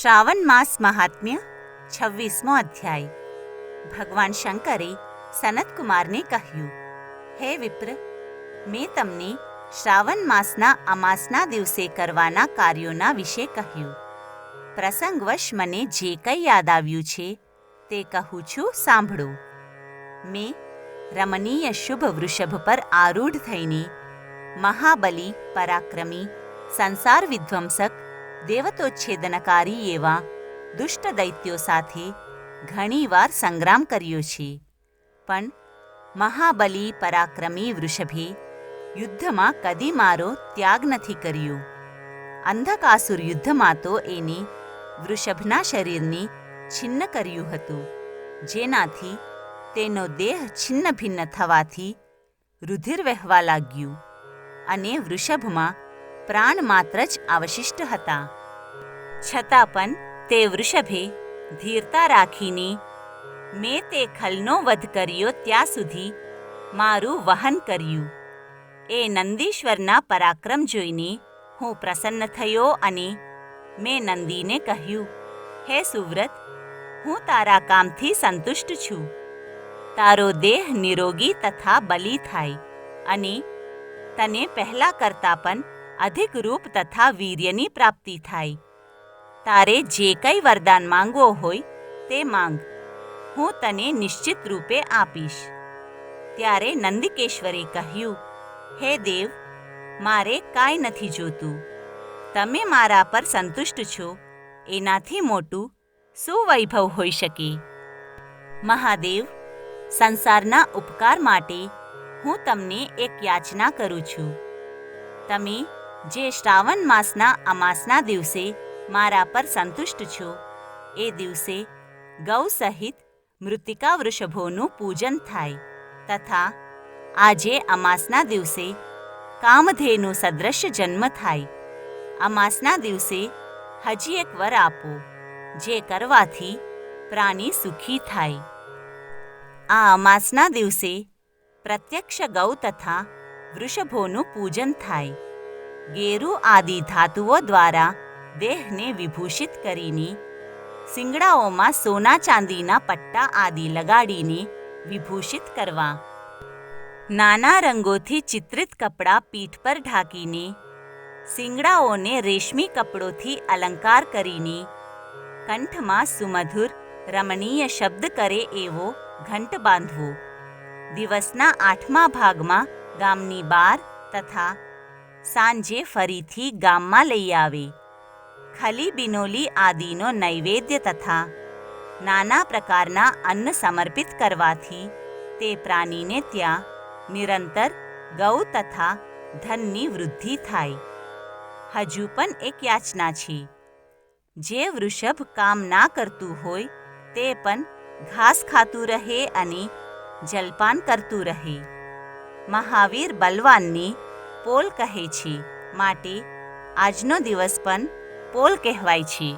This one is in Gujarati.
શ્રાવણ માસ મહાત્મ્ય 26મો અધ્યાય. ભગવાન શંકરે સનતકુમારને કહ્યું, હે વિપ્ર, મેં તમને શ્રાવણ માસના અમાસના દિવસે કરવાના કાર્યોના વિશે કહ્યું. પ્રસંગવશ મને જે કંઈ યાદ આવ્યું છે તે કહું છું, સાંભળો. મેં રમણીય શુભ વૃષભ પર આરૂઢ થઈને મહાબલી, પરાક્રમી, સંસાર વિધ્વંસક, દેવતોચ્છેદનકારી એવા દુષ્ટ દૈત્યો સાથે ઘણીવાર સંગ્રામ કર્યો છે. પણ મહાબલી પરાક્રમી વૃષભે યુદ્ધમાં કદી મારો ત્યાગ નથી કર્યો. અંધકાસુર યુદ્ધમાં તો એને વૃષભના શરીરને છિન્ન કર્યું હતું, જેનાથી તેનો દેહ છિન્ન ભિન્ન થવાથી રુધિર વહેવા લાગ્યું અને વૃષભમાં પ્રાણ માત્ર જ અવશિષ્ટ હતા. છતાં પણ તે વૃષભે ધીરતા રાખીને મેં તે ખલનો વધ કર્યો ત્યાં સુધી મારું વહન કર્યું. એ નંદીશ્વરના પરાક્રમ જોઈને હું પ્રસન્ન થયો અને મેં નંદીને કહ્યું, હે સુવ્રત, હું તારા કામથી સંતુષ્ટ છું. તારો દેહ નિરોગી તથા બલી થાય અને તને પહેલાં કરતાં પણ અધિક રૂપ તથા વીર્યની પ્રાપ્તિ થાય. તારે જે કંઈ વરદાન માંગવો હોય તે માંગ, હું તને નિશ્ચિત રૂપે આપીશ. ત્યારે નંદિકેશ્વરે કહ્યું, હે દેવ, મારે કાંઈ નથી જોતું. તમે મારા પર સંતુષ્ટ છો, એનાથી મોટું શું વૈભવ હોઈ શકે? મહાદેવ, સંસારના ઉપકાર માટે હું તમને એક યાચના કરું છું. તમે જે શ્રાવણ માસના અમાસના દિવસે મારા પર સંતુષ્ટ છો, એ દિવસે ગૌ સહિત મૃત્તિકા વૃષભોનું પૂજન થાય તથા આજે અમાસના દિવસે કામધેનુ સદૃશ જન્મ થાય. અમાસના દિવસે હજી એક વર આપો, જે કરવાથી પ્રાણી સુખી થાય. આ અમાસના દિવસે પ્રત્યક્ષ ગૌ તથા વૃષભોનું પૂજન થાય. ગેરુ આદિ ધાતુઓ દ્વારા દેહને વિભૂષિત કરીને શિંગડાઓમાં સોના ચાંદીના પટ્ટા આદિ લગાડીને વિભૂષિત કરવા. નાના રંગોથી ચિત્રિત કપડાં પીઠ પર ઢાંકીને શિંગડાઓને રેશમી કપડોથી અલંકાર કરીને કંઠમાં સુમધુર રમણીય શબ્દ કરે એવો ઘંટ બાંધવો. દિવસના 8મા ભાગમાં ગામની બહાર તથા સાંજે ફરીથી ગામમાં લઈ આવે. ખલી બિનોલી આદિનો નૈવેદ્ય તથા નાના પ્રકારના અન્ન સમર્પિત કરવાથી તે પ્રાણીને ત્યાં નિરંતર ગૌ તથા ધનની વૃદ્ધિ થાય. હજુ પણ એક યાચના છે. જે વૃષભ કામ ના કરતું હોય તે પણ ઘાસ ખાતું રહે અને જલપાન કરતું રહે. મહાવીર બલવાનને પોલ કહે છે, માટે આજનો દિવસ પણ પોલ કહેવાય છે.